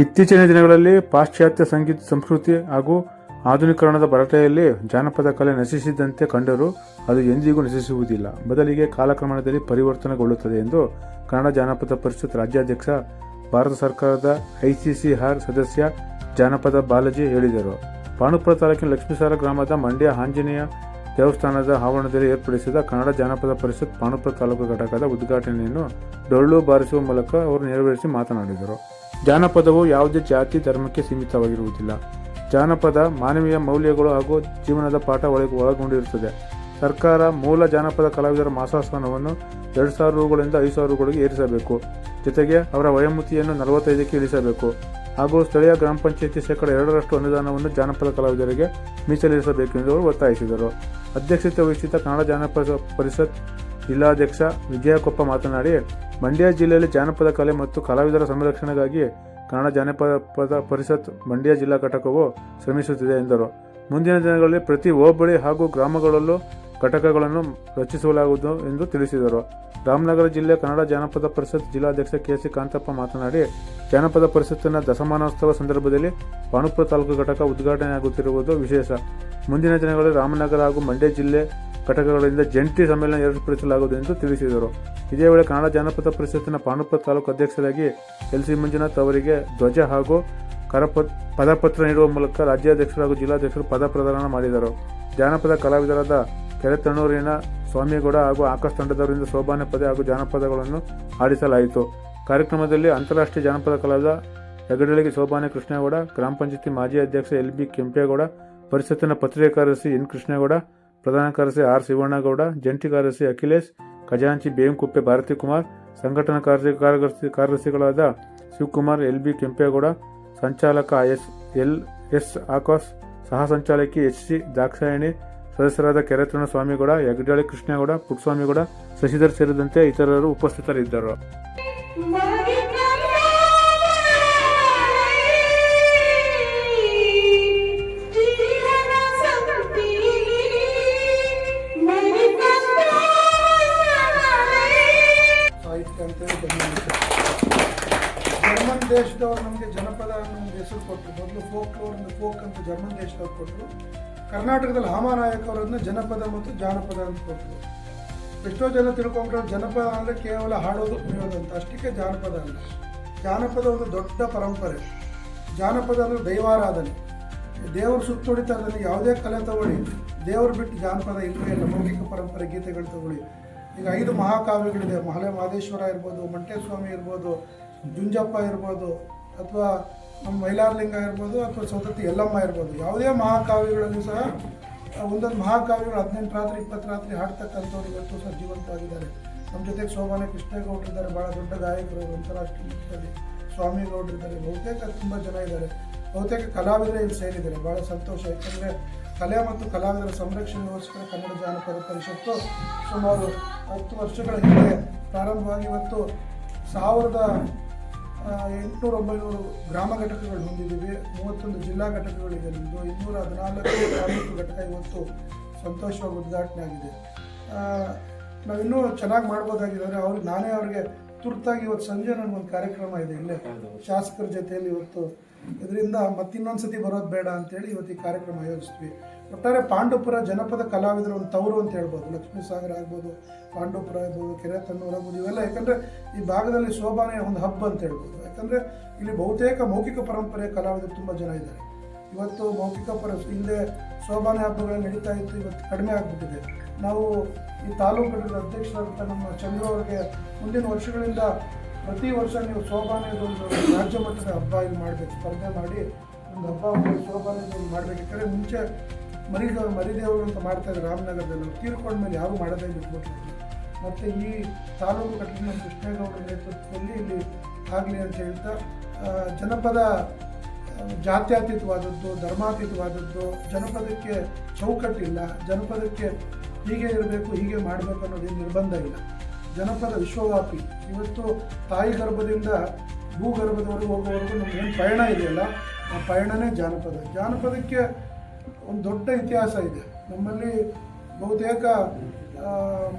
ಇತ್ತೀಚಿನ ದಿನಗಳಲ್ಲಿ ಪಾಶ್ಚಾತ್ಯ ಸಂಗೀತ ಸಂಸ್ಕೃತಿ ಹಾಗೂ ಆಧುನೀಕರಣದ ಭರಾಟೆಯಲ್ಲಿ ಜಾನಪದ ಕಲೆ ನಶಿಸಿದಂತೆ ಕಂಡರೂ ಅದು ಎಂದಿಗೂ ನಶಿಸುವುದಿಲ್ಲ, ಬದಲಿಗೆ ಕಾಲಕ್ರಮದಲ್ಲಿ ಪರಿವರ್ತನೆಗೊಳ್ಳುತ್ತದೆ ಎಂದು ಕನ್ನಡ ಜಾನಪದ ಪರಿಷತ್ ರಾಜ್ಯಾಧ್ಯಕ್ಷ, ಭಾರತ ಸರ್ಕಾರದ ICCR ಸದಸ್ಯ ಜಾನಪದ ಬಾಲಾಜಿ ಹೇಳಿದರು. ಪಾಂಡುಪುರ ತಾಲೂಕಿನ ಲಕ್ಷ್ಮೀಸಾರ ಗ್ರಾಮದ ಮಂಡ್ಯ ಆಂಜನೇಯ ದೇವಸ್ಥಾನದ ಆವರಣದಲ್ಲಿ ಏರ್ಪಡಿಸಿದ ಕನ್ನಡ ಜಾನಪದ ಪರಿಷತ್ ಪಾಂಡುಪುರ ತಾಲೂಕು ಘಟಕದ ಉದ್ಘಾಟನೆಯನ್ನು ಡೊಳ್ಳು ಬಾರಿಸುವ ಮೂಲಕ ಅವರು ನೆರವೇರಿಸಿ ಮಾತನಾಡಿದರು. ಜಾನಪದವು ಯಾವುದೇ ಜಾತಿ ಧರ್ಮಕ್ಕೆ ಸೀಮಿತವಾಗಿರುವುದಿಲ್ಲ. ಜಾನಪದ ಮಾನವೀಯ ಮೌಲ್ಯಗಳು ಹಾಗೂ ಜೀವನದ ಪಾಠ ಒಳಗೊಂಡಿರುತ್ತದೆ. ಸರ್ಕಾರ ಮೂಲ ಜಾನಪದ ಕಲಾವಿದರ ಮಾಸಾಸನವನ್ನು 2,000 ರೂಗಳಿಂದ 5,000 ರೂಗಳಿಗೆ ಏರಿಸಬೇಕು. ಜೊತೆಗೆ ಅವರ ವಯೋಮಿತಿಯನ್ನು 45ಕ್ಕೆ ಇಳಿಸಬೇಕು ಹಾಗೂ ಸ್ಥಳೀಯ ಗ್ರಾಮ ಪಂಚಾಯಿತಿ ಶೇಕಡ 2% ಅನುದಾನವನ್ನು ಜಾನಪದ ಕಲಾವಿದರಿಗೆ ಮೀಸಲಿರಿಸಬೇಕು ಎಂದು ಅವರು ಒತ್ತಾಯಿಸಿದರು. ಅಧ್ಯಕ್ಷತೆ ವಹಿಸಿದ್ದ ಕನ್ನಡ ಜಾನಪದ ಪರಿಷತ್ ಜಿಲ್ಲಾಧ್ಯಕ್ಷ ವಿಜಯಕೊಪ್ಪ ಮಾತನಾಡಿ, ಮಂಡ್ಯ ಜಿಲ್ಲೆಯಲ್ಲಿ ಜಾನಪದ ಕಲೆ ಮತ್ತು ಕಲಾವಿದರ ಸಂರಕ್ಷಣೆಗಾಗಿ ಕನ್ನಡ ಜಾನಪದ ಪರಿಷತ್ ಮಂಡ್ಯ ಜಿಲ್ಲಾ ಘಟಕವು ಶ್ರಮಿಸುತ್ತಿದೆ ಎಂದರು. ಮುಂದಿನ ದಿನಗಳಲ್ಲಿ ಪ್ರತಿ ಹೋಬಳಿ ಹಾಗೂ ಗ್ರಾಮಗಳಲ್ಲೂ ಘಟಕಗಳನ್ನು ರಚಿಸಲಾಗುವುದು ಎಂದು ತಿಳಿಸಿದರು. ರಾಮನಗರ ಜಿಲ್ಲೆ ಕನ್ನಡ ಜಾನಪದ ಪರಿಷತ್ ಜಿಲ್ಲಾಧ್ಯಕ್ಷ KC ಕಾಂತಪ್ಪ ಮಾತನಾಡಿ, ಜಾನಪದ ಪರಿಷತ್ತಿನ ದಶಮಾನೋತ್ಸವ ಸಂದರ್ಭದಲ್ಲಿ ಪಾಂಡುಪುರ ತಾಲೂಕು ಘಟಕ ಉದ್ಘಾಟನೆಯಾಗುತ್ತಿರುವುದು ವಿಶೇಷ. ಮುಂದಿನ ದಿನಗಳಲ್ಲಿ ರಾಮನಗರ ಹಾಗೂ ಮಂಡ್ಯ ಜಿಲ್ಲೆ ಘಟಕಗಳಿಂದ ಜಂಟಿ ಸಮ್ಮೇಳನ ಏರ್ಪಡಿಸಲಾಗುವುದು ಎಂದು ತಿಳಿಸಿದರು. ಇದೇ ವೇಳೆ ಕನ್ನಡ ಜಾನಪದ ಪರಿಷತ್ತಿನ ಪಾಂಡುಪುರ ತಾಲೂಕು ಅಧ್ಯಕ್ಷರಾಗಿ LC ಮಂಜುನಾಥ್ ಅವರಿಗೆ ಧ್ವಜ ಹಾಗೂ ಪದಪತ್ರ ನೀಡುವ ಮೂಲಕ ರಾಜ್ಯಾಧ್ಯಕ್ಷರು ಹಾಗೂ ಜಿಲ್ಲಾಧ್ಯಕ್ಷರು ಪದ ಪ್ರದಾನ ಮಾಡಿದರು. ಜಾನಪದ ಕಲಾವಿದರಾದ ಕೆರೆತಣ್ಣೂರಿನ ಸ್ವಾಮಿಗೌಡ ಹಾಗೂ ಆಕಾಶ್ ತಂಡದವರಿಂದ ಸೋಬಾನೆ ಪದ ಹಾಗೂ ಜಾನಪದಗಳನ್ನು ಹಾಡಿಸಲಾಯಿತು. ಕಾರ್ಯಕ್ರಮದಲ್ಲಿ ಅಂತಾರಾಷ್ಟ್ರೀಯ ಜಾನಪದ ಕಲಾವಿದ ಹೆಗಡಳಿಗೆ ಸೋಬಾನೆ ಕೃಷ್ಣೇಗೌಡ, ಗ್ರಾಮ ಪಂಚಾಯತಿ ಮಾಜಿ ಅಧ್ಯಕ್ಷ LB ಕೆಂಪೇಗೌಡ, ಪರಿಷತ್ತಿನ ಪತ್ರಿಕಾ ಕಾರ್ಯದರ್ಶಿ N ಕೃಷ್ಣೇಗೌಡ, ಪ್ರಧಾನ ಕಾರ್ಯದರ್ಶಿ R ಶಿವಣ್ಣಗೌಡ, ಜಂಟಿ ಕಾರ್ಯದರ್ಶಿ ಅಖಿಲೇಶ್, ಖಜಾಂಚಿ ಬೇಂಕುಪ್ಪೆ ಭಾರತಿ ಕುಮಾರ್, ಸಂಘಟನಾ ಕಾರ್ಯದರ್ಶಿಗಳಾದ ಶಿವಕುಮಾರ್, LB ಕೆಂಪೇಗೌಡ, ಸಂಚಾಲಕ S ಆಕಾಶ್, ಸಹ ಸಂಚಾಲಕಿ HC ದಾಕ್ಷಾಯಣಿ, ಸದಸ್ಯರಾದ ಕೆರೆತಣ್ಣ ಸ್ವಾಮಿಗೌಡ, ಹೆಗ್ಡಳಿ ಕೃಷ್ಣೇಗೌಡ, ಪುಟ್ಟಸ್ವಾಮಿಗೌಡ, ಶಶಿಧರ್ ಸೇರಿದಂತೆ ಇತರರು ಉಪಸ್ಥಿತರಿದ್ದರು. ಜರ್ಮನ್ ದೇಶದವರು ನಮಗೆ ಜನಪದ ಅನ್ನೋ ಒಂದು ಹೆಸರು ಕೊಟ್ಟರು. ಮೊದಲು ಫೋಕ್ ಅಂತ ಜರ್ಮನ್ ದೇಶದವ್ರು ಕೊಟ್ಟರು. ಕರ್ನಾಟಕದಲ್ಲಿ ಹಾಮಾನಾಯಕ್ ಅವರನ್ನ ಜನಪದ ಮತ್ತು ಜಾನಪದ ಅಂತ ಕೊಟ್ಟರು. ಎಷ್ಟೋ ಜನ ತಿಳ್ಕೊಂಡ್ರೆ ಜನಪದ ಅಂದರೆ ಕೇವಲ ಹಾಡೋದು ಕುಣಿಯೋದು ಅಂತ, ಅಷ್ಟಕ್ಕೆ ಜಾನಪದ ಅಲ್ಲ. ಜಾನಪದ ಒಂದು ದೊಡ್ಡ ಪರಂಪರೆ. ಜಾನಪದ ಅಂದರೆ ದೈವಾರಾಧನೆ, ದೇವರು ಸುತ್ತೊಡಿತಾ ಇದ್ದಾನೆ. ಯಾವುದೇ ಕಲೆ ತಗೊಳ್ಳಿ, ದೇವರು ಬಿಟ್ಟು ಜಾನಪದ ಇಲ್ಲವೇ ಇಲ್ಲ. ಮೌಖಿಕ ಪರಂಪರೆ ಗೀತೆಗಳು ತಗೊಳ್ಳಿ. ಈಗ 5 ಮಹಾಕಾವ್ಯಗಳಿದೆ. ಮಹಲೆ ಮಹದೇಶ್ವರ ಇರ್ಬೋದು, ಮಂಟೇಸ್ವಾಮಿ ಇರ್ಬೋದು, ಜುಂಜಪ್ಪ ಇರ್ಬೋದು, ಅಥವಾ ನಮ್ಮ ಮೈಲಾರಲಿಂಗ ಇರ್ಬೋದು, ಅಥವಾ ಸೌದತ್ತಿ ಯಲ್ಲಮ್ಮ ಇರ್ಬೋದು. ಯಾವುದೇ ಮಹಾಕಾವ್ಯಗಳಲ್ಲಿ ಸಹ ಒಂದೊಂದು ಮಹಾಕಾವ್ಯಗಳು 18 ರಾತ್ರಿ 20 ರಾತ್ರಿ ಹಾಡ್ತಕ್ಕಂಥವ್ರು ಇವತ್ತು ಸಹ ಜೀವಂತವಾಗಿದ್ದಾರೆ. ನಮ್ಮ ಜೊತೆಗೆ ಸೋಬಾನೆ ಕೃಷ್ಣೇಗೌಡರಿದ್ದಾರೆ, ಭಾಳ ದೊಡ್ಡ ಗಾಯಕರು, ಅಂತಾರಾಷ್ಟ್ರೀಯ ಮಟ್ಟದಲ್ಲಿ ಸ್ವಾಮಿಗೌಡರಿದ್ದಾರೆ, ಬಹುತೇಕ ತುಂಬ ಜನ ಇದ್ದಾರೆ. ಬಹುತೇಕ ಕಲಾವಿದರೇ ಇಲ್ಲಿ ಸೇರಿದ್ದಾರೆ. ಭಾಳ ಸಂತೋಷ. ಯಾಕಂದರೆ ಕಲೆ ಮತ್ತು ಕಲಾವಿದರ ಸಂರಕ್ಷಣೆಗೋಸ್ಕರ ಕನ್ನಡ ಜಾನಪದ ಪರಿಷತ್ತು ಸುಮಾರು 10 ವರ್ಷಗಳ ಹಿಂದೆ ಪ್ರಾರಂಭವಾಗಿ ಇವತ್ತು 1800-1900 ಗ್ರಾಮ ಘಟಕಗಳು ಹೊಂದಿದ್ದೀವಿ. 31 ಜಿಲ್ಲಾ ಘಟಕಗಳಿದೆ. ನಮ್ಮದು 214 ತಾಲೂಕು ಘಟಕ ಇವತ್ತು ಸಂತೋಷವಾಗಿ ಉದ್ಘಾಟನೆ ಆಗಿದೆ. ನಾವಿನ್ನೂ ಚೆನ್ನಾಗಿ ಮಾಡ್ಬೋದಾಗಿದೆ. ಅಂದರೆ ನಾನೇ ಅವ್ರಿಗೆ ತುರ್ತಾಗಿ ಇವತ್ತು ಸಂಜೆ ನನಗೊಂದು ಕಾರ್ಯಕ್ರಮ ಇದೆ ಇಲ್ಲೇ ಶಾಸಕರ ಜೊತೆಯಲ್ಲಿ. ಇವತ್ತು ಇದರಿಂದ ಮತ್ತಿನ್ನೊಂದು ಸತಿ ಬರೋದು ಬೇಡ ಅಂತೇಳಿ ಇವತ್ತು ಈ ಕಾರ್ಯಕ್ರಮ ಆಯೋಜಿಸ್ತೀವಿ. ಒಟ್ಟಾರೆ ಪಾಂಡುಪುರ ಜನಪದ ಕಲಾವಿದರ ಒಂದು ತವರು ಅಂತ ಹೇಳ್ಬೋದು. ಲಕ್ಷ್ಮೀಸಾಗರ ಆಗ್ಬೋದು, ಪಾಂಡುಪುರ ಆಗ್ಬೋದು, ಕೆರೆತಣ್ಣೂರು ಆಗ್ಬೋದು, ಇವೆಲ್ಲ. ಯಾಕಂದರೆ ಈ ಭಾಗದಲ್ಲಿ ಶೋಭಾನೆ ಒಂದು ಹಬ್ಬ ಅಂತ ಹೇಳ್ಬೋದು. ಯಾಕಂದರೆ ಇಲ್ಲಿ ಬಹುತೇಕ ಮೌಖಿಕ ಪರಂಪರೆಯ ಕಲಾವಿದರು ತುಂಬ ಜನ ಇದ್ದಾರೆ. ಇವತ್ತು ಮೌಖಿಕ ಹಿಂದೆ ಶೋಭಾನೆ ಹಬ್ಬಗಳು ನಡೀತಾ ಇತ್ತು, ಇವತ್ತು ಕಡಿಮೆ ಆಗಿಬಿಟ್ಟಿದೆ. ನಾವು ಈ ತಾಲೂಕುಗಳ ಅಧ್ಯಕ್ಷರಾದಂಥ ನಮ್ಮ ಚಂದ್ರ ಅವರಿಗೆ ಮುಂದಿನ ವರ್ಷಗಳಿಂದ ಪ್ರತಿ ವರ್ಷ ನೀವು ಶೋಭಾನೆದೊಂದು ರಾಜ್ಯ ಮಟ್ಟದ ಹಬ್ಬ ಇಲ್ಲಿ ಮಾಡಬೇಕು, ಸ್ಪರ್ಧೆ ಮಾಡಿ ಒಂದು ಹಬ್ಬ ಶೋಭಾನೆದೊಂದು ಮಾಡಬೇಕು. ಯಾಕಂದರೆ ಮುಂಚೆ ಮರಿದೇವರು ಅಂತ ಮಾಡ್ತಾಯಿದ್ರು ರಾಮನಗರದಲ್ಲಿ. ತೀರ್ಕೊಂಡ್ಮೇಲೆ ಯಾರೂ ಮಾಡೋದೇ ಬಿಟ್ಬಿಟ್ಟಿದ್ರು. ಮತ್ತು ಈ ತಾಲೂಕು ಘಟಕ ನಮ್ಮ ಕೃಷ್ಣೇಗೌಡರ ನೇತೃತ್ವದಲ್ಲಿ ಇಲ್ಲಿ ಆಗಲಿ ಅಂತ ಹೇಳ್ತಾ, ಜನಪದ ಜಾತ್ಯತೀತವಾದದ್ದು, ಧರ್ಮಾತೀತವಾದದ್ದು, ಜನಪದಕ್ಕೆ ಚೌಕಟ್ಟಿಲ್ಲ, ಜನಪದಕ್ಕೆ ಹೀಗೆ ಇರಬೇಕು ಹೀಗೆ ಮಾಡಬೇಕು ಅನ್ನೋದೇನು ನಿರ್ಬಂಧ ಇಲ್ಲ. ಜನಪದ ವಿಶ್ವವ್ಯಾಪಿ. ಇವತ್ತು ತಾಯಿ ಗರ್ಭದಿಂದ ಭೂಗರ್ಭದವರೆಗೂ ಹೋಗುವವರೆಗೂ ನಮಗೇನು ಪಯಣ ಇದೆಯಲ್ಲ, ಆ ಪಯಣನೇ ಜಾನಪದ. ಜಾನಪದಕ್ಕೆ ಒಂದು ದೊಡ್ಡ ಇತಿಹಾಸ ಇದೆ. ನಮ್ಮಲ್ಲಿ ಬಹುತೇಕ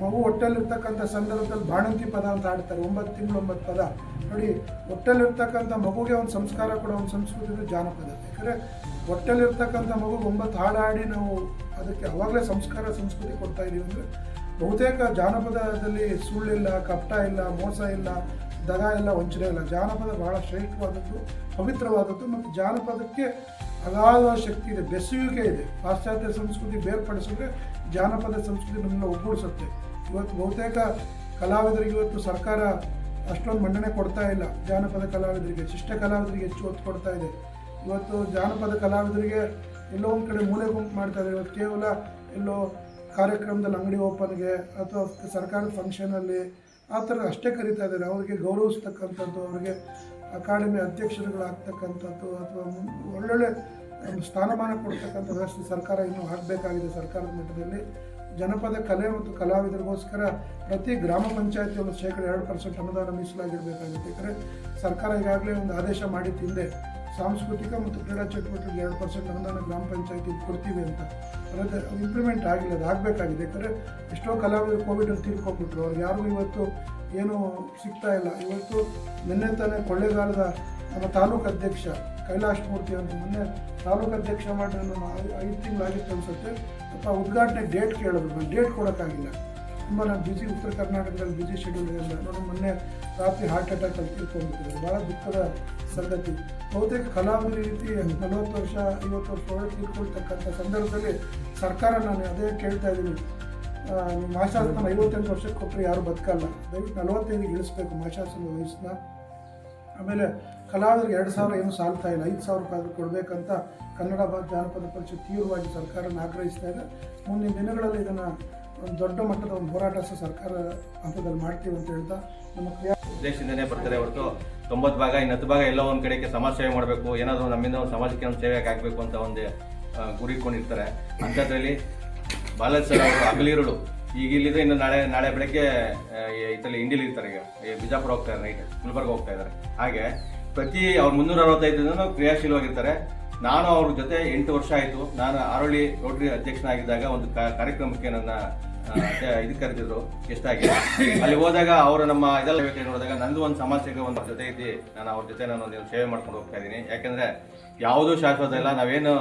ಮಗು ಹೊಟ್ಟೆಯಲ್ಲಿರ್ತಕ್ಕಂಥ ಸಂದರ್ಭದಲ್ಲಿ ಬಾಣಂತಿ ಪದ ಅಂತ ಹಾಡ್ತಾರೆ. 9 ತಿಂಗಳು 9 ಪದ. ನೋಡಿ, ಹೊಟ್ಟೆಲಿರ್ತಕ್ಕಂಥ ಮಗುಗೆ ಒಂದು ಸಂಸ್ಕಾರ ಕೊಡೋ ಒಂದು ಸಂಸ್ಕೃತಿ ಇದೆ ಜಾನಪದ. ಯಾಕಂದರೆ ಹೊಟ್ಟೆಲಿರ್ತಕ್ಕಂಥ ಮಗುಗೆ 9 ಹಾಡಾಡಿ ನಾವು ಅದಕ್ಕೆ ಅವಾಗಲೇ ಸಂಸ್ಕೃತಿ ಕೊಡ್ತಾ ಇದ್ದೀವಿ. ಅಂದರೆ ಬಹುತೇಕ ಜಾನಪದದಲ್ಲಿ ಸುಳ್ಳಿಲ್ಲ, ಕಪಟ ಇಲ್ಲ, ಮೋಸ ಇಲ್ಲ, ದಗ ಇಲ್ಲ, ವಂಚನೆ ಇಲ್ಲ. ಜಾನಪದ ಬಹಳ ಶ್ರೇಷ್ಠವಾದದ್ದು, ಪವಿತ್ರವಾದದ್ದು ಮತ್ತು ಜಾನಪದಕ್ಕೆ ಅಗಾಧ ಶಕ್ತಿ ಇದೆ, ಬೆಸುವಿಕೆ ಇದೆ. ಪಾಶ್ಚಾತ್ಯ ಸಂಸ್ಕೃತಿ ಬೇರ್ಪಡಿಸಿದ್ರೆ ಜಾನಪದ ಸಂಸ್ಕೃತಿ ನಮ್ಮನ್ನ ಒಗ್ಗೂಡಿಸುತ್ತೆ. ಇವತ್ತು ಬಹುತೇಕ ಕಲಾವಿದರಿಗೆ ಇವತ್ತು ಸರ್ಕಾರ ಅಷ್ಟೊಂದು ಮನ್ನಣೆ ಕೊಡ್ತಾ ಇಲ್ಲ. ಜಾನಪದ ಕಲಾವಿದರಿಗೆ, ಶಿಷ್ಟ ಕಲಾವಿದರಿಗೆ ಹೆಚ್ಚು ಒತ್ತು ಕೊಡ್ತಾ ಇದೆ. ಇವತ್ತು ಜಾನಪದ ಕಲಾವಿದರಿಗೆ ಎಲ್ಲೋ ಒಂದು ಕಡೆ ಮೂಲೆ ಗುಂಪು ಮಾಡ್ತಾ ಇದೆ. ಇವತ್ತು ಕೇವಲ ಎಲ್ಲೋ ಕಾರ್ಯಕ್ರಮದಲ್ಲಿ ಅಂಗಡಿ ಓಪನ್ಗೆ ಅಥವಾ ಸರ್ಕಾರದ ಫಂಕ್ಷನಲ್ಲಿ ಆ ಥರ ಅಷ್ಟೇ ಕರೀತಾ ಇದ್ದಾರೆ. ಅವರಿಗೆ ಗೌರವಿಸ್ತಕ್ಕಂಥದ್ದು, ಅವರಿಗೆ ಅಕಾಡೆಮಿ ಅಧ್ಯಕ್ಷರುಗಳಾಗ್ತಕ್ಕಂಥದ್ದು ಅಥವಾ ಒಳ್ಳೊಳ್ಳೆ ಸ್ಥಾನಮಾನ ಕೊಡ್ತಕ್ಕಂಥ ವ್ಯವಸ್ಥೆ ಸರ್ಕಾರ ಇನ್ನೂ ಆಗಬೇಕಾಗಿದೆ. ಸರ್ಕಾರದ ಮಟ್ಟದಲ್ಲಿ ಜನಪದ ಕಲೆ ಮತ್ತು ಕಲಾವಿದರಿಗೋಸ್ಕರ ಪ್ರತಿ ಗ್ರಾಮ ಪಂಚಾಯತಿಯಲ್ಲೂ 2% ಅನುದಾನ ಮೀಸಲಾಗಿಡಬೇಕಾಗುತ್ತೆ. ಯಾಕಂದರೆ ಸರ್ಕಾರ ಈಗಾಗಲೇ ಒಂದು ಆದೇಶ ಮಾಡಿತ್ತು ಹಿಂದೆ, ಸಾಂಸ್ಕೃತಿಕ ಮತ್ತು ಕ್ರೀಡಾ ಚಟುವಟಿಕೆಗೆ 2% ಅನುದಾನ ಗ್ರಾಮ ಪಂಚಾಯತಿ ಕೊಡ್ತೀವಿ ಅಂತ. ಅದು ಇಂಪ್ಲಿಮೆಂಟ್ ಆಗಿಲ್ಲ, ಅದು ಆಗಬೇಕಾಗಿದೆ. ಯಾಕಂದರೆ ಎಷ್ಟೋ ಕಲಾವಿದರು ಕೋವಿಡಲ್ಲಿ ತೀರ್ಕೊಂಡ್ಬಿಟ್ರು. ಅವ್ರು ಯಾರಿಗೂ ಇವತ್ತು ಏನೂ ಸಿಗ್ತಾ ಇಲ್ಲ. ಇವತ್ತು ನಿನ್ನೆ ತಾನೇ ಕೊಳ್ಳೇಗಾಲದ ನಮ್ಮ ತಾಲೂಕು ಅಧ್ಯಕ್ಷ ಕೈಲಾಶ್ ಮೂರ್ತಿ ಅಂತ ಮೊನ್ನೆ ತಾಲೂಕು ಅಧ್ಯಕ್ಷ ಮಾಡಿ ನಾನು 5 ತಿಂಗಳಾಗಿತ್ತು ಅನಿಸುತ್ತೆ. ಅಥವಾ ಉದ್ಘಾಟನೆ ಡೇಟ್ ಕೇಳಿದ್ರು, ನಾನು ಡೇಟ್ ಕೊಡೋಕ್ಕಾಗಿಲ್ಲ, ತುಂಬ ನಾನು ಬಿಸಿ, ಉತ್ತರ ಕರ್ನಾಟಕದಲ್ಲಿ ಬಿಸಿ ಶೆಡ್ಯೂಲ್ ಇರಲ್ಲ. ನೋಡಿ, ಮೊನ್ನೆ ರಾತ್ರಿ ಹಾರ್ಟ್ ಅಟ್ಯಾಕಲ್ಲಿ ತೀರ್ಕೊಂಡ್ಬಿಟ್ಟಿದ್ದಾರೆ. ಭಾಳ ದುಃಖದ ಸಂಗತಿ. ಬಹುತೇಕ ಕಲಾವಿದ ರೀತಿ 40 ವರ್ಷ 50 ವರ್ಷ ಒಳಗೆ ತೀರ್ಕೊಳ್ತಕ್ಕಂಥ ಸಂದರ್ಭದಲ್ಲಿ ಸರ್ಕಾರ, ನಾನು ಅದೇ ಕೇಳ್ತಾ ಇದ್ದೀನಿ, ನೀವು ಮಾಶಾಸನ 58 ವರ್ಷಕ್ಕೆ ಕೊಟ್ಟರೆ ಯಾರು ಬದುಕಲ್ಲ. ದಯವಿಟ್ಟು 45ಗೆ ಇಳಿಸ್ಬೇಕು ಮಾಶಾಸನ ವಯಸ್ಸನ್ನ. ಆಮೇಲೆ ಕಲಾವಿದರಿಗೆ 2,000 ಏನು ಸಾಲ್ತಾ ಇಲ್ಲ, 5,000 ರೂಪಾಯಿ ಕೊಡಬೇಕಂತ ಕನ್ನಡ ಜಾನಪದ ಪರಿಷತ್ ತೀವ್ರವಾಗಿ ಸರ್ಕಾರನ ಆಗ್ರಹಿಸ್ತಾ ಇದೆ. ಮುಂದಿನ ದಿನಗಳಲ್ಲಿ ಇದನ್ನು ಒಂದು ದೊಡ್ಡ ಮಟ್ಟದ ಒಂದು ಹೋರಾಟ ಸರ್ಕಾರ ಹಂತದಲ್ಲಿ ಮಾಡ್ತೀವಿ ಅಂತ ಹೇಳ್ತಾ ನಮ್ಮ ಉದ್ದೇಶದಿಂದನೇ ಬರ್ತಾರೆ ಹೊರತು 90 ಭಾಗ ಇನ್ನು 10 ಭಾಗ ಎಲ್ಲ ಒಂದು ಕಡೆಗೆ ಸಮಾಜ ಸೇವೆ ಮಾಡಬೇಕು, ಏನಾದರೂ ನಮ್ಮಿಂದ ಒಂದು ಸಮಾಜಕ್ಕೆ ಒಂದು ಸೇವೆ ಆಗಬೇಕು ಅಂತ ಒಂದು ಗುರಿ ಇಟ್ಕೊಂಡಿರ್ತಾರೆ. ಅಂಥದ್ರಲ್ಲಿ ಬಾಲಾಜಿ ಸರ್ ಅವರು ಹಗಲಿರುಳು ಈಗ ಇಲ್ಲಿದ್ರೆ ಇನ್ನು ನಾಳೆ ಬೆಳಗ್ಗೆ ಇದರಲ್ಲಿ ಇಂಡಿಲಿ ಇರ್ತಾರೆ. ಈಗ ಬಿಜಾಪುರ ಹೋಗ್ತಾ ಇದ್ದಾರೆ, ನೈಟ್ ಗುಲ್ಬರ್ಗ ಹೋಗ್ತಾ ಇದ್ದಾರೆ. ಹಾಗೆ ಪ್ರತಿ ಅವ್ರು 365 ದಿನ ಕ್ರಿಯಾಶೀಲವಾಗಿರ್ತಾರೆ. ನಾನು ಅವ್ರ ಜೊತೆ 8 ವರ್ಷ ಆಯಿತು. ನಾನು ಆರೋಳಿ ರೋಟರಿ ಅಧ್ಯಕ್ಷನಾಗಿದ್ದಾಗ ಒಂದು ಕಾರ್ಯಕ್ರಮಕ್ಕೆ ನನ್ನ ಇದಕ್ಕೆ ಕರೆದಿದ್ರು ಎಷ್ಟಾಗಿ. ಅಲ್ಲಿ ಹೋದಾಗ ಅವರು ನಮ್ಮ ಇದೆಲ್ಲ ನೋಡಿದಾಗ ನಂದು ಒಂದು ಸಮಾಜ ಸೇವೆ ಒಂದು ಜೊತೆ ಇದ್ದು ನಾನು ಅವ್ರ ಜೊತೆ ನಾನು ಒಂದು ಸೇವೆ ಮಾಡ್ಕೊಂಡು ಹೋಗ್ತಾ ಇದ್ದೀನಿ. ಯಾಕೆಂದರೆ ಯಾವುದೂ ಶಾಶ್ವತ ಇಲ್ಲ. ನಾವೇನು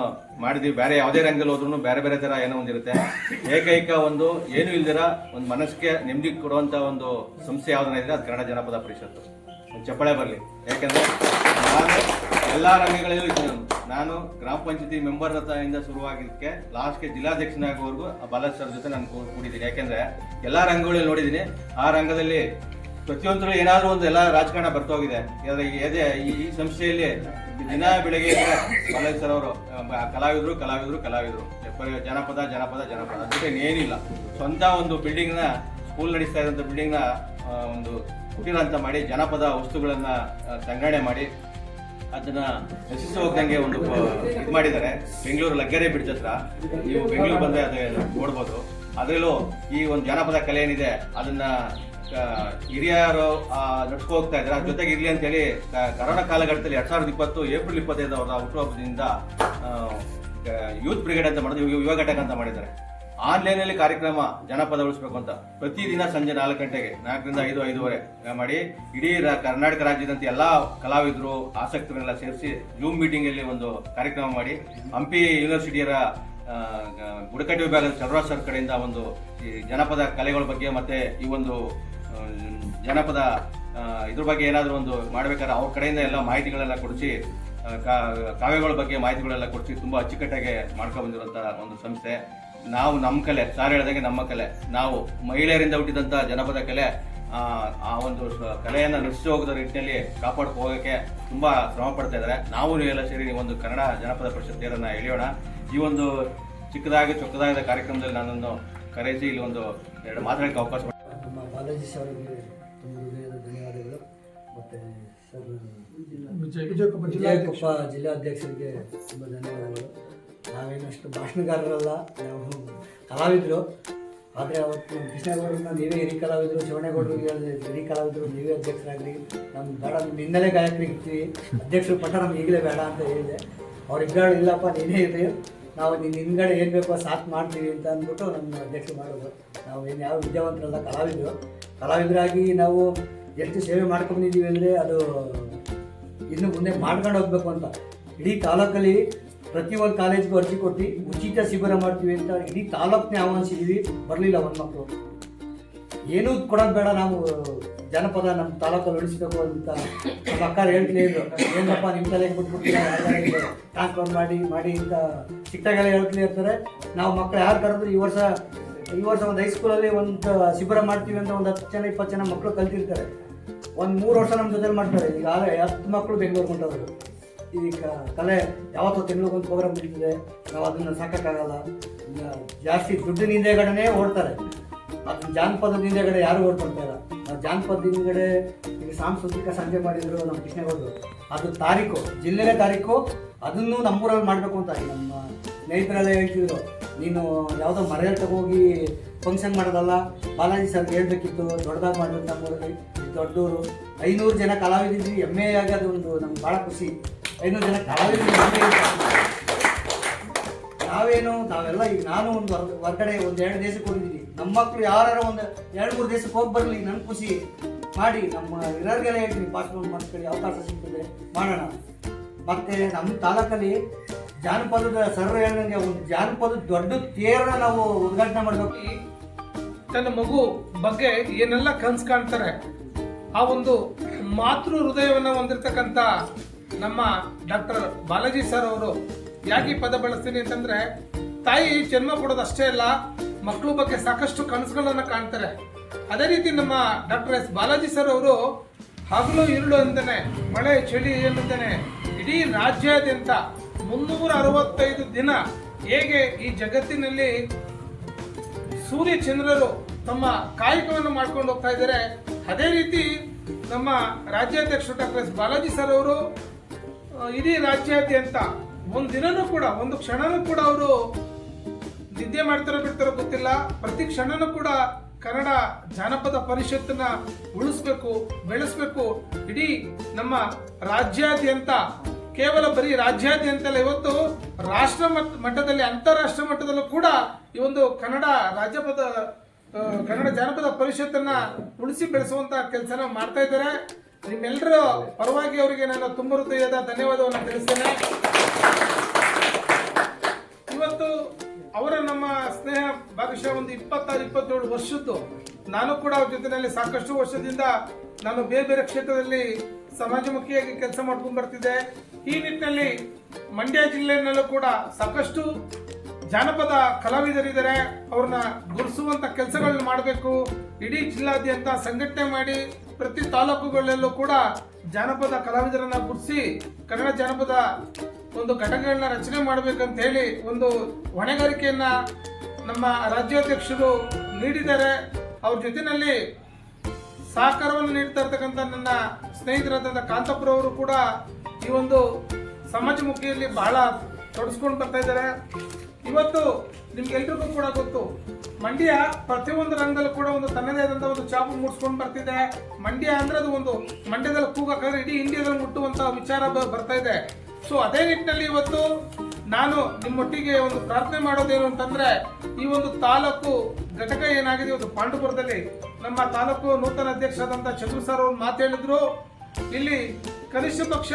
ಮಾಡಿದ್ವಿ, ಬೇರೆ ಯಾವುದೇ ರಂಗದಲ್ಲಿ ಹೋದ್ರೂ ಬೇರೆ ಬೇರೆ ಥರ ಏನೋ ಒಂದಿರುತ್ತೆ. ಏಕೈಕ ಒಂದು ಏನೂ ಇಲ್ದಿರ ಒಂದು ಮನಸ್ಸಿಗೆ ನೆಮ್ಮದಿ ಕೊಡುವಂಥ ಒಂದು ಸಂಸ್ಥೆ ಯಾವುದನ್ನ ಇದ್ರೆ ಅದು ಕನ್ನಡ ಜನಪದ ಪರಿಷತ್ತು. ಒಂದು ಚಪ್ಪಳೆ ಬರಲಿ. ಯಾಕೆಂದರೆ ನಾನು ಎಲ್ಲ ರಂಗಗಳಲ್ಲೂ ಇದ್ದೀನಿ. ನಾನು ಗ್ರಾಮ ಪಂಚಾಯತಿ ಮೆಂಬರ್ ಇಂದ ಶುರುವಾಗಿದ್ದಕ್ಕೆ ಲಾಸ್ಟ್ಗೆ ಜಿಲ್ಲಾಧ್ಯಕ್ಷನಾಗುವವರೆಗೂ ಬಾಲಾಜಿ ಸರ್ ಜೊತೆ ನಾನು ಕೂಡಿದ್ದೀನಿ. ಯಾಕೆಂದರೆ ಎಲ್ಲ ರಂಗಗಳಲ್ಲಿ ನೋಡಿದ್ದೀನಿ. ಆ ರಂಗದಲ್ಲಿ ಪ್ರತಿಯೊಂದರಲ್ಲೂ ಏನಾದರೂ ಒಂದು ಎಲ್ಲ ರಾಜಕಾರಣ ಬರ್ತೋಗಿದೆ. ಈ ಸಂಸ್ಥೆಯಲ್ಲಿ ದಿನ ಬೆಳಗ್ಗೆ ಬಾಲಾಜಿ ಸರ್ ಅವರು ಕಲಾವಿದರು ಜನಪದ ಅದಕ್ಕೆ ಏನಿಲ್ಲ. ಸ್ವಂತ ಒಂದು ಬಿಲ್ಡಿಂಗ್ನ, ಸ್ಕೂಲ್ ನಡೆಸ್ತಾ ಇದ್ದಂಥ ಬಿಲ್ಡಿಂಗ್ನ ಒಂದು ಕುಟೀರ ಅಂತ ಮಾಡಿ ಜನಪದ ವಸ್ತುಗಳನ್ನು ಸಂಗ್ರಹಣೆ ಮಾಡಿ ಅದನ್ನ ನಶಿಸಿ ಹೋಗ್ದಂಗೆ ಒಂದು ಇದು ಮಾಡಿದ್ದಾರೆ. ಬೆಂಗಳೂರು ಲಗ್ಗೆರೆ ಬ್ರಿಡ್ಜ್ ಹತ್ರ ನೀವು ಬೆಂಗಳೂರು ಬಂದರೆ ಅದು ನೋಡ್ಬೋದು. ಅದರಲ್ಲೂ ಈ ಒಂದು ಜಾನಪದ ಕಲೆ ಏನಿದೆ ಅದನ್ನ ಹಿರಿಯರು ನಡ್ಸ್ಕೊ ಹೋಗ್ತಾ ಇದ್ದಾರೆ. ಅದ್ರ ಜೊತೆಗೆ ಇರಲಿ ಅಂತೇಳಿ ಕರೋನಾ ಕಾಲಘಟ್ಟದಲ್ಲಿ 2020 ಏಪ್ರಿಲ್ 25 ಅವರ ಹುಟ್ಟುಹಬ್ಬದಿಂದ ಯೂತ್ ಬ್ರಿಗೇಡ್ ಅಂತ ಮಾಡಿದ್ರು, ಯುವ ಘಟಕ ಅಂತ ಮಾಡಿದ್ದಾರೆ. ಆನ್ಲೈನಲ್ಲಿ ಕಾರ್ಯಕ್ರಮ ಜನಪದ ಉಳಿಸ್ಬೇಕು ಅಂತ ಪ್ರತಿದಿನ ಸಂಜೆ 4 ಗಂಟೆಗೆ 4ರಿಂದ 5-5:30 ಮಾಡಿ ಇಡೀ ಕರ್ನಾಟಕ ರಾಜ್ಯದಂತೆ ಎಲ್ಲ ಕಲಾವಿದರು ಆಸಕ್ತರನ್ನೆಲ್ಲ ಸೇರಿಸಿ ಜೂಮ್ ಮೀಟಿಂಗಲ್ಲಿ ಒಂದು ಕಾರ್ಯಕ್ರಮ ಮಾಡಿ ಹಂಪಿ ಯೂನಿವರ್ಸಿಟಿಯರ ಬುಡಕಟ್ಟು ವಿಭಾಗದ ಚಲರಾಜ್ ಸರ್ ಕಡೆಯಿಂದ ಒಂದು ಈ ಜನಪದ ಕಲೆಗಳ ಬಗ್ಗೆ ಮತ್ತೆ ಈ ಒಂದು ಜನಪದ ಇದ್ರ ಬಗ್ಗೆ ಏನಾದರೂ ಒಂದು ಮಾಡಬೇಕಾದ್ರೆ ಅವ್ರ ಕಡೆಯಿಂದ ಎಲ್ಲ ಮಾಹಿತಿಗಳೆಲ್ಲ ಕೊಡಿಸಿ ಕಾವ್ಯಗಳ ಬಗ್ಗೆ ಮಾಹಿತಿಗಳೆಲ್ಲ ಕೊಡಿಸಿ ತುಂಬ ಅಚ್ಚುಕಟ್ಟಾಗಿ ಮಾಡ್ಕೊಂಡು ಬಂದಿರುವಂಥ ಒಂದು ಸಂಸ್ಥೆ. ನಾವು ನಮ್ಮ ಕಲೆ, ಸಾರ್ ಹೇಳಿದಂಗೆ ನಮ್ಮ ಕಲೆ, ನಾವು ಮಹಿಳೆಯರಿಂದ ಹುಟ್ಟಿದಂಥ ಜನಪದ ಕಲೆ ಆ ಒಂದು ಕಲೆಯನ್ನು ನಶಿಸಿ ಹೋಗೋದ ನಿಟ್ಟಿನಲ್ಲಿ ಕಾಪಾಡ್ಕೊ ಹೋಗೋಕ್ಕೆ ತುಂಬ ಶ್ರಮ ಪಡ್ತಾ ಇದ್ದಾರೆ. ನಾವು ನೀವೆಲ್ಲ ಸೇರಿ ಒಂದು ಕನ್ನಡ ಜನಪದ ಪರಿಷತ್ ತೇರನ್ನು ಎಳೆಯೋಣ. ಈ ಒಂದು ಚೊಕ್ಕದಾದ ಕಾರ್ಯಕ್ರಮದಲ್ಲಿ ನನ್ನನ್ನು ಕರೆಸಿ ಇಲ್ಲಿ ಒಂದು 2 ಮಾತಾಡೋಕ್ಕೆ ಅವಕಾಶ ನಮ್ಮ ಬಾಲಾಜಿ ಸರ್ಗೆ ತುಂಬ ಹೃದಯದ ಧನ್ಯವಾದಗಳು. ಮತ್ತು ಸರ್ ವಿಜಯಕೊಪ್ಪ ಜಿಲ್ಲಾಧ್ಯಕ್ಷರಿಗೆ ತುಂಬ ಧನ್ಯವಾದಗಳು. ನಾವೇನಷ್ಟು ಭಾಷಣಗಾರರಲ್ಲ, ನಾವು ಕಲಾವಿದರು. ಆದರೆ ಅವತ್ತು ಕೃಷ್ಣೇಗೌಡರನ್ನ ನೀವೇ ಹಿರಿ ಕಲಾವಿದರು, ಶಿವಣ್ಣೇಗೌಡರಿಗೆ ಹೇಳಿದೆ ಹಿರಿ ಕಲಾವಿದರು ನೀವೇ ಅಧ್ಯಕ್ಷರಾಗಲಿ, ನಮ್ಮ ಬೇಡ ನಿಮ್ಮ ಹಿನ್ನೆಲೆ ಗಾಯಕರಿಗೆ ಇರ್ತೀವಿ, ಅಧ್ಯಕ್ಷರು ಪಟ್ಟ ನಮ್ಗೆ ಈಗಲೇ ಬೇಡ ಅಂತ ಹೇಳಿದೆ. ಅವ್ರಿಗೆ ಇಲ್ಲಪ್ಪ ನೀನೇ ಇರಿ, ನಾವು ನಿನ್ನ ಹಿಂದ್ಗಡೆ ಏನು ಬೇಕೋ ಸಾಥ್ ಮಾಡ್ತೀವಿ ಅಂತ ಅಂದ್ಬಿಟ್ಟು ನಮ್ಮ ಅಧ್ಯಕ್ಷರು ಮಾಡೋದು. ನಾವು ಏನು ಯಾವ ವಿದ್ಯಾವಂತರಲ್ಲ, ಕಲಾವಿದರಾಗಿ ನಾವು ಎಷ್ಟು ಸೇವೆ ಮಾಡ್ಕೊಂಡಿದ್ದೀವಿ ಅಂದರೆ ಅದು ಇನ್ನು ಮುಂದೆ ಮಾಡ್ಕೊಂಡು ಹೋಗ್ಬೇಕು ಅಂತ. ಇಡೀ ತಾಲೂಕಲ್ಲಿ ಪ್ರತಿಯೊಂದು ಕಾಲೇಜ್ಗೂ ಅರ್ಜಿ ಕೊಟ್ಟು ಉಚಿತ ಶಿಬಿರ ಮಾಡ್ತೀವಿ ಅಂತ ಇಡೀ ತಾಲೂಕನ್ನೇ ಆಹ್ವಾನಿಸಿದ್ದೀವಿ. ಬರಲಿಲ್ಲ ಒಂದು ಮಕ್ಕಳು. ಏನೂ ಕೊಡೋದು ಬೇಡ, ನಾವು ಜನಪದ ನಮ್ಮ ತಾಲೂಕಲ್ಲಿ ಉಳಿಸ್ಬೇಕು ಅಂತ ನಮ್ಮ ಅಕ್ಕ ಹೇಳ್ತಲೇ ಇದ್ರು. ಏನಪ್ಪ ನಿಮ್ಮ ತಲೆಗೆ ಬಿಟ್ಬಿಟ್ಟಿಲ್ಲ, ಟ್ರಾನ್ಸ್ಫರ್ ಮಾಡಿ ಅಂತ ಚಿಕ್ಕದಾಗೆಲ್ಲ ಹೇಳ್ತಲೇ ಇರ್ತಾರೆ. ನಾವು ಮಕ್ಕಳು ಯಾರು ಕರೆದ್ರು ಈ ವರ್ಷ ಒಂದು ಹೈಸ್ಕೂಲಲ್ಲಿ ಒಂದು ಶಿಬಿರ ಮಾಡ್ತೀವಿ ಅಂತ ಒಂದು 10 ಜನ 20 ಜನ ಮಕ್ಕಳು ಕಲ್ತಿರ್ತಾರೆ. ಒಂದು 3 ವರ್ಷ ನಮ್ಮ ಜೊತೆ ಮಾಡ್ತಾರೆ. ಈಗ 10 ಮಕ್ಕಳು ಬೆಂಗಳೂರು ಹೊಂಟವರು. ಈಗ ಕಲೆ ಯಾವತ್ತೋ ತಿಂಗಳಿಗೊಂದು ಪ್ರೋಗ್ರಾಮ್ ನಡೀತಿದೆ, ನಾವು ಅದನ್ನು ಸಾಕೋಕ್ಕಾಗಲ್ಲ. ಈಗ ಜಾಸ್ತಿ ದುಡ್ಡಿನ ಹಿಂದೆಗಡೆನೇ ಓಡ್ತಾರೆ, ಅದನ್ನ ಜಾನಪದದ ಹಿಂದೆಗಡೆ ಯಾರು ಓಡ್ಕೊಳ್ತಾ ಇಲ್ಲ. ನಾವು ಜಾನಪದದ ಹಿಂದೆಗಡೆ ಈಗ ಸಾಂಸ್ಕೃತಿಕ ಸಂಜೆ ಮಾಡಿದ್ರು ನಮ್ಮ ಕೃಷ್ಣೇಗೌಡರು. ಅದು ತಾರೀಕು, ಜಿಲ್ಲೆನೇ ತಾರೀಕು, ಅದನ್ನು ನಮ್ಮೂರಲ್ಲಿ ಮಾಡಬೇಕು ಅಂತ. ನಮ್ಮ ಸ್ನೇಹಿತರೆಲ್ಲ ಹೇಳ್ತಿದ್ರು, ನೀನು ಯಾವುದೋ ಮರೆಯಲ್ಲಿ ತಗೋಗಿ ಫಂಕ್ಷನ್ ಮಾಡೋದಲ್ಲ, ಬಾಲಾಜಿ ಸರ್ಗೆ ಹೇಳ್ಬೇಕಿತ್ತು, ದೊಡ್ಡದಾಗಿ ಮಾಡಬೇಕು ನಮ್ಮೂರಲ್ಲಿ. ದೊಡ್ಡವರು 500 ಜನ ಕಲಾವಿದಿದ್ವಿ, ಹೆಮ್ಮೆಯಾಗಿ ಅದು ಒಂದು ನಮ್ಗೆ ಭಾಳ ಖುಷಿ. 500 ಜನ ಕಲಾವಿದಿದ್ವಿ. ನಾವೆಲ್ಲ ಈಗ ನಾನು ಒಂದು ಹೊರಗಡೆ 1-2 ದೇಶಕ್ಕೆ ಹೋಗಿದ್ದೀವಿ. ನಮ್ಮ ಮಕ್ಕಳು ಯಾರು ಒಂದು 2-3 ದೇಶಕ್ಕೆ ಹೋಗಿ ಬರಲಿ, ನನ್ನ ಖುಷಿ. ಮಾಡಿ ನಮ್ಮ ಇರೋರಿಗೆಲ್ಲ ಹೇಳ್ತೀನಿ, ಪಾಸ್ಪೋರ್ಟ್ ಮಾಡ್ಕೊಳ್ಳಿ, ಅವಕಾಶ ಸಿಗ್ತದೆ ಮಾಡೋಣ. ಮತ್ತು ನಮ್ಮ ತಾಲೂಕಲ್ಲಿ ಜಾನಪದದ ಸರ್ವ ಹೇಳ್ದಂಗೆ ಒಂದು ಜಾನಪದ ದೊಡ್ಡ ತೇರನ್ನ ನಾವು ಉದ್ಘಾಟನೆ ಮಾಡಬೇಕು. ತನ್ನ ಮಗು ಬಗ್ಗೆ ಏನೆಲ್ಲ ಕನಸು ಕಾಣ್ತಾರೆ, ಆ ಒಂದು ಮಾತೃ ಹೃದಯವನ್ನು ಹೊಂದಿರತಕ್ಕಂಥ ನಮ್ಮ ಡಾಕ್ಟರ್ ಬಾಲಾಜಿ ಸರ್ ಅವರು ಯಾಕೆ ಪದ ಬಳಸ್ತೀನಿ ಅಂತಂದ್ರೆ, ತಾಯಿ ಜನ್ಮ ಕೊಡೋದಷ್ಟೇ ಅಲ್ಲ, ಮಕ್ಕಳ ಬಗ್ಗೆ ಸಾಕಷ್ಟು ಕನಸುಗಳನ್ನು ಕಾಣ್ತಾರೆ. ಅದೇ ರೀತಿ ನಮ್ಮ ಡಾಕ್ಟರ್ ಎಸ್ ಬಾಲಾಜಿ ಸರ್ ಅವರು ಹಗಲು ഇരുಳು ಅಂತಾನೆ, ಮಳೆ ಚಳಿ ಏನಂತಾನೆ ಇಡೀ ರಾಜ್ಯಾದ್ಯಂತ 365 ದಿನ ಹೇಗೆ ಈ ಜಗತ್ತಿನಲ್ಲಿ ಸೂರ್ಯ ಚಂದ್ರರು ತಮ್ಮ ಕಾಯಕವನ್ನು ಮಾಡ್ಕೊಂಡು ಹೋಗ್ತಾ ಇದ್ದಾರೆ, ಅದೇ ರೀತಿ ನಮ್ಮ ರಾಜ್ಯಾಧ್ಯಕ್ಷರು ಡಾಕ್ಟರ್ ಎಸ್ ಬಾಲಾಜಿ ಸರ್ ಅವರು ಇಡೀ ರಾಜ್ಯಾದ್ಯಂತ ಒಂದು ದಿನನೂ ಕೂಡ, ಒಂದು ಕ್ಷಣನೂ ಕೂಡ ಅವರು ನಿದ್ದೆ ಮಾಡ್ತಾರೋ ಬಿಡ್ತಾರೋ ಗೊತ್ತಿಲ್ಲ, ಪ್ರತಿ ಕ್ಷಣನೂ ಕೂಡ ಕನ್ನಡ ಜಾನಪದ ಪರಿಷತ್ತನ್ನ ಉಳಿಸ್ಬೇಕು, ಬೆಳೆಸ್ಬೇಕು. ಇಡೀ ನಮ್ಮ ರಾಜ್ಯಾದ್ಯಂತ, ಕೇವಲ ಬರೀ ರಾಜ್ಯಾದ್ಯಂತ ಅಲ್ಲ, ಇವತ್ತು ರಾಷ್ಟ್ರ ಮಟ್ಟದಲ್ಲಿ, ಅಂತಾರಾಷ್ಟ್ರ ಮಟ್ಟದಲ್ಲೂ ಕೂಡ ಈ ಒಂದು ಕನ್ನಡ ಜಾನಪದ ಪರಿಷತ್ತನ್ನ ಉಳಿಸಿ ಬೆಳೆಸುವಂತ ಕೆಲಸನ ಮಾಡ್ತಾ ಇದ್ದಾರೆ. ನಿಮ್ಮೆಲ್ಲರ ಪರವಾಗಿ ಅವರಿಗೆ ನಾನು ತುಂಬ ಹೃದಯದ ಧನ್ಯವಾದವನ್ನು ತಿಳಿಸ್ತೇನೆ. ಇವತ್ತು ಅವರ ನಮ್ಮ ಸ್ನೇಹ ಭಾಗಶಃ ಒಂದು 26-27 ವರ್ಷದ್ದು. ನಾನು ಕೂಡ ಅವ್ರ ಜೊತೆಯಲ್ಲಿ ಸಾಕಷ್ಟು ವರ್ಷದಿಂದ ನಾನು ಬೇರೆ ಬೇರೆ ಕ್ಷೇತ್ರದಲ್ಲಿ ಸಮಾಜಮುಖಿಯಾಗಿ ಕೆಲಸ ಮಾಡ್ಕೊಂಡು ಬರ್ತಿದ್ದೆ. ಈ ನಿಟ್ಟಿನಲ್ಲಿ ಮಂಡ್ಯ ಜಿಲ್ಲೆಯಲ್ಲೂ ಕೂಡ ಸಾಕಷ್ಟು ಜಾನಪದ ಕಲಾವಿದರಿದ್ದಾರೆ, ಅವ್ರನ್ನ ಗುರುಸುವಂತ ಕೆಲಸಗಳನ್ನ ಮಾಡಬೇಕು. ಇಡೀ ಜಿಲ್ಲಾದ್ಯಂತ ಸಂಘಟನೆ ಮಾಡಿ ಪ್ರತಿ ತಾಲೂಕುಗಳಲ್ಲೂ ಕೂಡ ಜಾನಪದ ಕಲಾವಿದರನ್ನ ಗುರುಸಿ ಕನ್ನಡ ಜಾನಪದ ಒಂದು ಘಟಕಗಳನ್ನ ರಚನೆ ಮಾಡಬೇಕಂತ ಹೇಳಿ ಒಂದು ಹೊಣೆಗಾರಿಕೆಯನ್ನ ನಮ್ಮ ರಾಜ್ಯಾಧ್ಯಕ್ಷರು ನೀಡಿದ್ದಾರೆ. ಅವ್ರ ಜೊತೆಯಲ್ಲಿ ಸಹಕಾರವನ್ನು ನೀಡ್ತಾ ಇರ್ತಕ್ಕಂಥ ನನ್ನ ಸ್ನೇಹಿತರಾದ ಕಾಂತಪುರ ಅವರು ಕೂಡ ಈ ಒಂದು ಸಮಾಜಮುಖಿಯಲ್ಲಿ ಬಹಳ ತೊಡಸ್ಕೊಂಡು ಬರ್ತಾ ಇದ್ದಾರೆ. ಇವತ್ತು ನಿಮ್ಗೆಲ್ರಿಗೂ ಕೂಡ ಗೊತ್ತು, ಮಂಡ್ಯ ಪ್ರತಿಯೊಂದು ರಂಗದಲ್ಲೂ ಕೂಡ ಒಂದು ತನ್ನದೇ ಆದಂತ ಒಂದು ಚಾಪು ಮೂಡಿಸ್ಕೊಂಡು ಬರ್ತಿದೆ. ಮಂಡ್ಯ ಅಂದ್ರೆ ಅದು ಒಂದು ಮಂಡ್ಯದಲ್ಲಿ ಕೂಗಾಕಾದ್ರೆ ಇಡೀ ಇಂಡಿಯಾದಲ್ಲಿ ಮುಟ್ಟುವಂತ ವಿಚಾರ ಬರ್ತಾ ಇದೆ. ಸೊ ಅದೇ ನಿಟ್ಟಿನಲ್ಲಿ ಇವತ್ತು ನಾನು ನಿಮ್ಮೊಟ್ಟಿಗೆ ಒಂದು ಪ್ರಾರ್ಥನೆ ಮಾಡೋದೇನು ಅಂತಂದ್ರೆ, ಈ ಒಂದು ತಾಲೂಕು ಘಟಕ ಏನಾಗಿದೆ ಇವತ್ತು ಪಾಂಡುಪುರದಲ್ಲಿ, ನಮ್ಮ ತಾಲೂಕು ನೂತನ ಅಧ್ಯಕ್ಷರಾದಂತ ಚಂದ್ರು ಸರ್ ಅವ್ರು ಮಾತು ಹೇಳಿದ್ರು, ಇಲ್ಲಿ ಕನಿಷ್ಠ ಪಕ್ಷ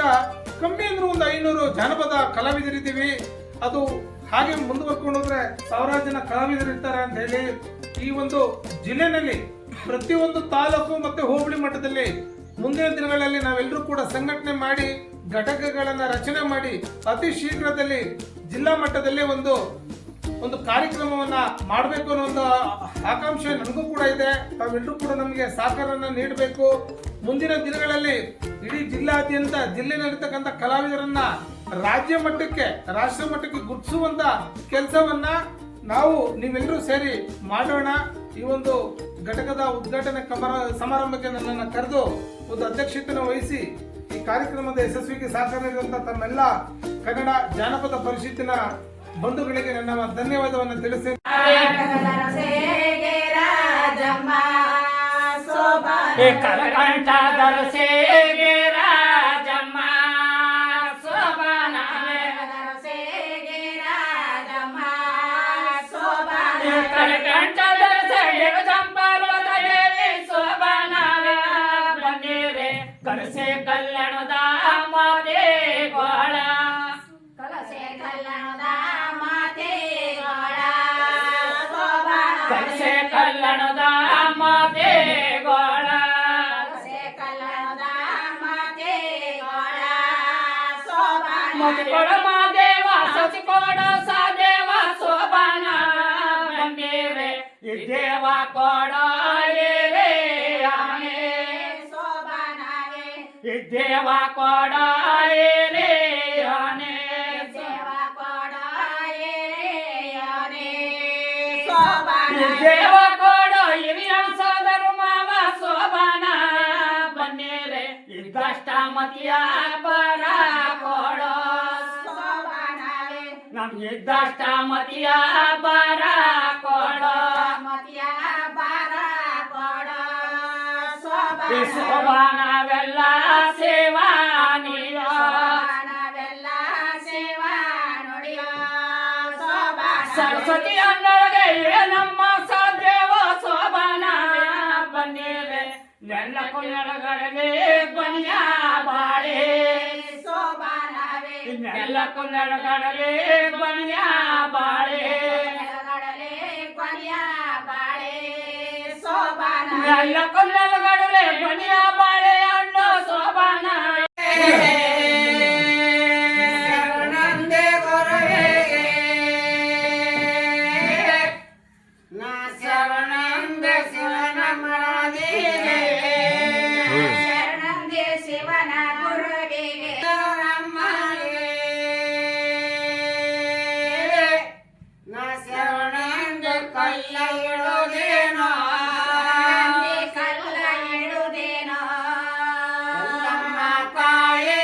ಕಮ್ಮಿ ಅಂದ್ರೆ ಒಂದು 500 ಜಾನಪದ ಕಲಾವಿದರಿದ್ದೀವಿ, ಅದು ಹಾಗೆ ಮುಂದುವರ್ಕೊಂಡು ಹೋದ್ರೆ 1000 ಜನ ಕಲಾವಿದರು ಇರ್ತಾರೆ ಅಂತ ಹೇಳಿ ಈ ಒಂದು ಜಿಲ್ಲೆನಲ್ಲಿ ಪ್ರತಿಯೊಂದು ತಾಲೂಕು ಮತ್ತೆ ಹೋಬಳಿ ಮಟ್ಟದಲ್ಲಿ ಮುಂದಿನ ದಿನಗಳಲ್ಲಿ ನಾವೆಲ್ಲರೂ ಕೂಡ ಸಂಘಟನೆ ಮಾಡಿ ಘಟಕಗಳನ್ನ ರಚನೆ ಮಾಡಿ ಅತಿ ಶೀಘ್ರದಲ್ಲಿ ಜಿಲ್ಲಾ ಮಟ್ಟದಲ್ಲಿ ಒಂದು ಕಾರ್ಯಕ್ರಮವನ್ನ ಮಾಡಬೇಕು ಅನ್ನೋ ಒಂದು ಆಕಾಂಕ್ಷೆ ನನಗೂ ಕೂಡ ಇದೆ. ತಾವೆಲ್ಲರೂ ಕೂಡ ನಮಗೆ ಸಹಕಾರನ ನೀಡಬೇಕು. ಮುಂದಿನ ದಿನಗಳಲ್ಲಿ ಇಡೀ ಜಿಲ್ಲಾದ್ಯಂತ ಜಿಲ್ಲೆಯಲ್ಲಿರ್ತಕ್ಕಂಥ ಕಲಾವಿದರನ್ನ ರಾಜ್ಯ ಮಟ್ಟಕ್ಕೆ, ರಾಷ್ಟ್ರ ಮಟ್ಟಕ್ಕೆ ಗುರುತಿಸುವಂತ ಕೆಲಸವನ್ನ ನಾವು ನೀವೆಲ್ಲರೂ ಸೇರಿ ಮಾಡೋಣ. ಈ ಒಂದು ಘಟಕದ ಉದ್ಘಾಟನೆ ಸಮಾರಂಭಕ್ಕೆ ನನ್ನನ್ನು ಕರೆದು ಒಂದು ಅಧ್ಯಕ್ಷತೆಯನ್ನು ವಹಿಸಿ ಈ ಕಾರ್ಯಕ್ರಮದ ಯಶಸ್ವಿಗೆ ಸಹಕಾರ ನೀಡಿದಂತ ತಮ್ಮೆಲ್ಲ ಕನ್ನಡ ಜಾನಪದ ಪರಿಷತ್ತಿನ ಬಂಧುಗಳಿಗೆ ನನ್ನ ಧನ್ಯವಾದವನ್ನು ತಿಳಿಸ್ತೇನೆ. ಮುತ್ಕೊಡ ಮಾದೇವ ಸತಿಕೊಡ ಸಾದೇವ ಸೋಬಾನ ಬಂದೇವೆ ಈ ದೇವ ಕೊಡ ರೇ ಆನೆ ಸೋಬಾನವೇ ಈ ದೇವ ಕೊಡ ರೇ ಆನೆ ದೇವ ಕೊಡ ಏರೆಯಾನೆ ಈ ಸೋಬಾನವೇ ದೇವ ಕೊಡ ಹಿರಿಯ ಸೋದರ ಮಾವ ಸೋಬಾನ ಬಂದೇರೆ ಇದ್ದಷ್ಟ ಮತಿಯ ಬರ ಕೊಡೋ ಸೋಬಾನವೇ ನಮ್ಗಿದ್ದಷ್ಟ ಮತಿಯ ಬರ ಕೊಡೋ ಮತಿಯ ಬಾರ ಕೊಡ ಈ ಸೋಬಾನ ಸೋಬಾನವೆಲ್ಲ ಸೇವಾ ನೀಡೋ ಸೋಬಾನವೆಲ್ಲ ಸೇವಾ ನುಡಿಯೋ ಸೋಬಾನ ಸರಸ್ವತಿ ಅನ್ನೊಳಗೆ ನಮ್ಮ ಸಾಧ್ಯವ ಸೋಬಾನ ಬಂದೇವೆ ನೆಲ್ಲ ಕುಲ್ಲಡಗಡಲೆ ಬನಿಯ ಬಾಳೆ ಸೋಬಾನವೇ ನೆಲ್ಲ ಕುಲ್ಲಡಗಡಲೆ ಬನಿಯ ಬಾಳೆ ನೆಲಗಡಲೆ ಕೊನೆಯ ಬಾಳೆ ಸೋಬಾನ ನೆಲ್ಲ ಕುಲ್ಲಡಗಡಲೆ ಬನಿಯ ಬಾಳೆ ಹಣ್ಣು ಸೋಬಾನ ಶರಣಂದೆ ಗುರುವೇ ನಾ ಶರಣಂದೆ ಶಿವನ ಮರದಿಗೆ ಶರಣಂದೆ ಶಿವನ ಗುರುವಿಗೆ ನಮ್ಮನಿಗೆ ನಾ ಶರಣಂದೆ ಕಲ್ಲ ಇಡುವುದೇನೋ ಕಲ್ಲ ಇಡುವುದೇನೋ ನಮ್ಮ ತಾಯೇ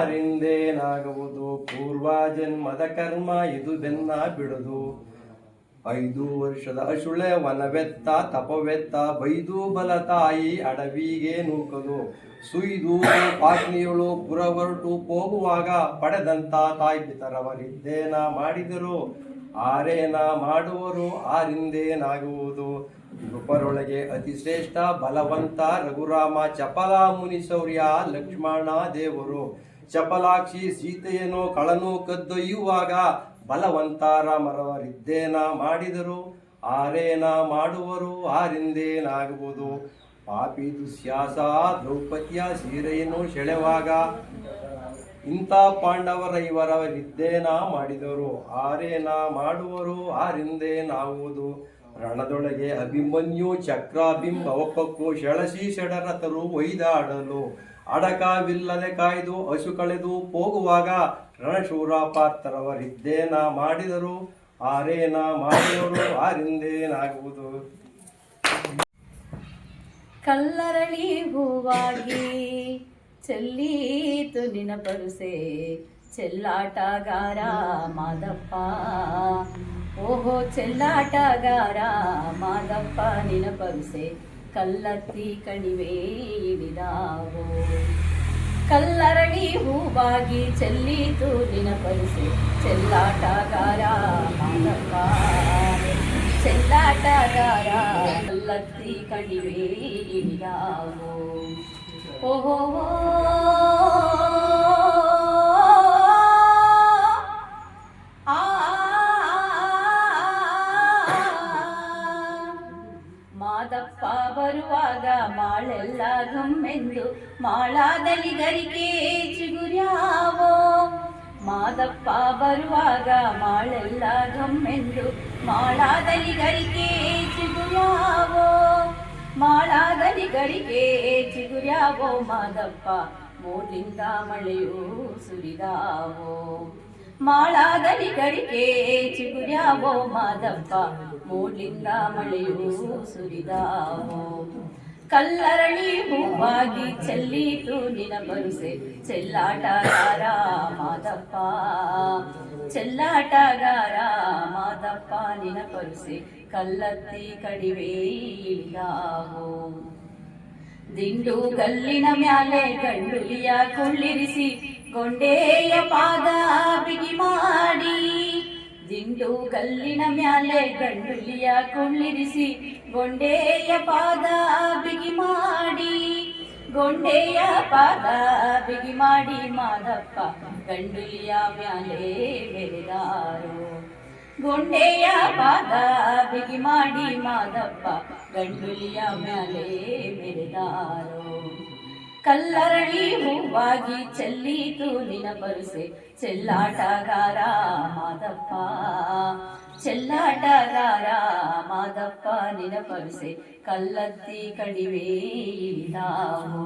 ಆರಿಂದೇನಾಗುವುದು ಪೂರ್ವ ಜನ್ಮದ ಕರ್ಮ ಇದು ಬೆನ್ನ ಬಿಡುದು 5 ವರ್ಷದ ಅಶುಳೆ ವನವೆತ್ತ ತಪವೆತ್ತ ಬೈದು ಬಲತಾಯಿ ಅಡವಿಗೆ ನೂಕಲು ಸುಯ್ದು ಪಾಟ್ನಿಯಳು ಪುರ ಹೊರಟು ಹೋಗುವಾಗ ಪಡೆದಂತ ತಾಯಿ ಪಿತರವರಿದ್ದೇನ ಮಾಡಿದರು ಆರೇನ ಮಾಡುವರು ಆರಿಂದೇನಾಗುವುದು ನೃಪರೊಳಗೆ ಅತಿ ಶ್ರೇಷ್ಠ ಬಲವಂತ ರಘುರಾಮ ಚಪಲ ಮುನಿಸೌರ್ಯ ಲಕ್ಷ್ಮಣ ದೇವರು ಚಪಲಾಕ್ಷಿ ಸೀತೆಯನ್ನು ಕಳನು ಕದ್ದೊಯ್ಯುವಾಗ ಬಲವಂತ ರಾಮರವರಿದ್ದೇನ ಮಾಡಿದರು ಆರೇನ ಮಾಡುವರು ಆರಿಂದೇನಾಗುವುದು ಪಾಪಿ ದುಶ್ಯಾಸ ದ್ರೌಪದಿಯ ಸೀರೆಯನ್ನು ಸೆಳೆವಾಗ ಇಂಥ ಪಾಂಡವರ ಇವರವರಿದ್ದೇನ ಮಾಡಿದರು ಆರೇನ ಮಾಡುವರು ಆರಿಂದೇನಾಗುವುದು ರಣದೊಳಗೆ ಅಭಿಮನ್ಯು ಚಕ್ರಾಬಿಂಬವಪ್ಪಕ್ಕೂ ಶಳಸಿ ಷಡರಥರು ಒಯ್ದಾಡಲು ಅಡಕವಿಲ್ಲದೆ ಕಾಯ್ದು ಹಸು ಕಳೆದು ಹೋಗುವಾಗ ರಣಶೂರ ಪಾರ್ಥರವರಿದ್ದೇನ ಮಾಡಿದರು ಆರೇನ ಮಾಡಿದರು ಆರಿಂದೇನಾಗುವುದು ಕಲ್ಲರಳಿ ಹೂವಾಗಿ ಚೆಲ್ಲೀತು ನಿನ ಪರುಸೆ ಚೆಲ್ಲಾಟಗಾರ ಮಾದಪ್ಪ ಓಹೋ ಚೆಲ್ಲಾಟಗಾರ ಮಾದಪ್ಪ ನಿನ ಪರುಸೆ ಕಲ್ಲತ್ತಿ ಕಣಿವೆ ಹಿಡಿದಾವೋ ಕಲ್ಲರಳಿ ಹೂವಾಗಿ ಚೆಲ್ಲೀತು ನಿನ ಪರುಸೆ ಚೆಲ್ಲಾಟಗಾರ ಮಾದಪ್ಪ ಚೆಲ್ಲಾಟಗಾರ ಕಲ್ಲತ್ತಿ ಕಣಿವೆ ಹಿಡಿದಾವೋ ಓಹೋ ಮಾದಪ್ಪ ಬರುವಾಗ ಮಾಳೆಲ್ಲ ಗಮ್ಮೆಂದು ಮಾಳಾದಲ್ಲಿ ಗರಿಕೆ ಚಿಗುರ್ಯಾವೋ ಮಾದಪ್ಪ ಬರುವಾಗ ಮಾಳೆಲ್ಲ ಗಮ್ಮೆಂದು ಮಾಳಾದಲ್ಲಿ ಗರಿಕೆ ಚಿಗುರ್ಯಾವೋ ಮಾಳಾದಲ್ಲಿ ಗರಿಕೆ ಚಿಗುರ್ಯಾವೋ ಮಾದಪ್ಪ ಮೋಡ್ಲಿಂದ ಮಳೆಯೂ ಸುರಿದಾವೋ ಮಾಳಾದಲ್ಲಿ ಗರಿಕೆ ಚಿಗುರ್ಯಾವೋ ಮಾದಪ್ಪ ಮೋಡ್ಲಿಂದ ಮಳೆಯೂ ಸುರಿದಾವೋ ಕಲ್ಲರಳಿ ಹೂವಾಗಿ ಚೆಲ್ಲೀತು ನಿನ ಬರುಸೆ ಚೆಲ್ಲಾಟಗಾರ ಮಾದಪ್ಪ ಚೆಲ್ಲಾಟಗಾರ ಮಾದಪ್ಪ ನಿನ ಪರುಸೆ ಕಲ್ಲತ್ತಿ ಕಡಿವೆ ಇಳಿದಾವೋ ದಿಂಡು ಗಲ್ಲಿನ ಮ್ಯಾಲೆ ಗಂಡುಲಿಯ ಕುಳ್ಳಿರಿಸಿ ಗೊಂಡೆಯ ಪಾದ ಬಿಗಿ ಮಾಡಿ ದಿಂಡು ಗಲ್ಲಿನ ಮ್ಯಾಲೆ ಗಂಡುಲಿಯ ಕುಳ್ಳಿರಿಸಿ ಗೊಂಡೆಯ ಪಾದ ಬಿಗಿ ಮಾಡಿ ಗೊಂಡೆಯ ಪಾದ ಬಿಗಿ ಮಾಡಿ ಮಾದಪ್ಪ ಗಂಡುಲಿಯ ಮ್ಯಾಲೆ ಬೆರೆದಾರು ಗೊಂಡೆಯ ಪಾದ ಬಿಗಿ ಮಾಡಿ ಮಾದಪ್ಪ ಗಂಡುಲಿಯ ಮ್ಯಾಲೆ ಮೆರೆದಾರೋ ಕಲ್ಲರಳಿ ಹೂವಾಗಿ ಚೆಲ್ಲೀತು ನಿನ ಬರುಸೆ ಚೆಲ್ಲಾಟಗಾರ ಮಾದಪ್ಪ ಚೆಲ್ಲಾಟಗಾರ ಮಾದಪ್ಪ ನಿನ ಪರುಸೆ ಕಲ್ಲತ್ತಿ ಕಡಿವೆ ಇಳಿದಾವೋ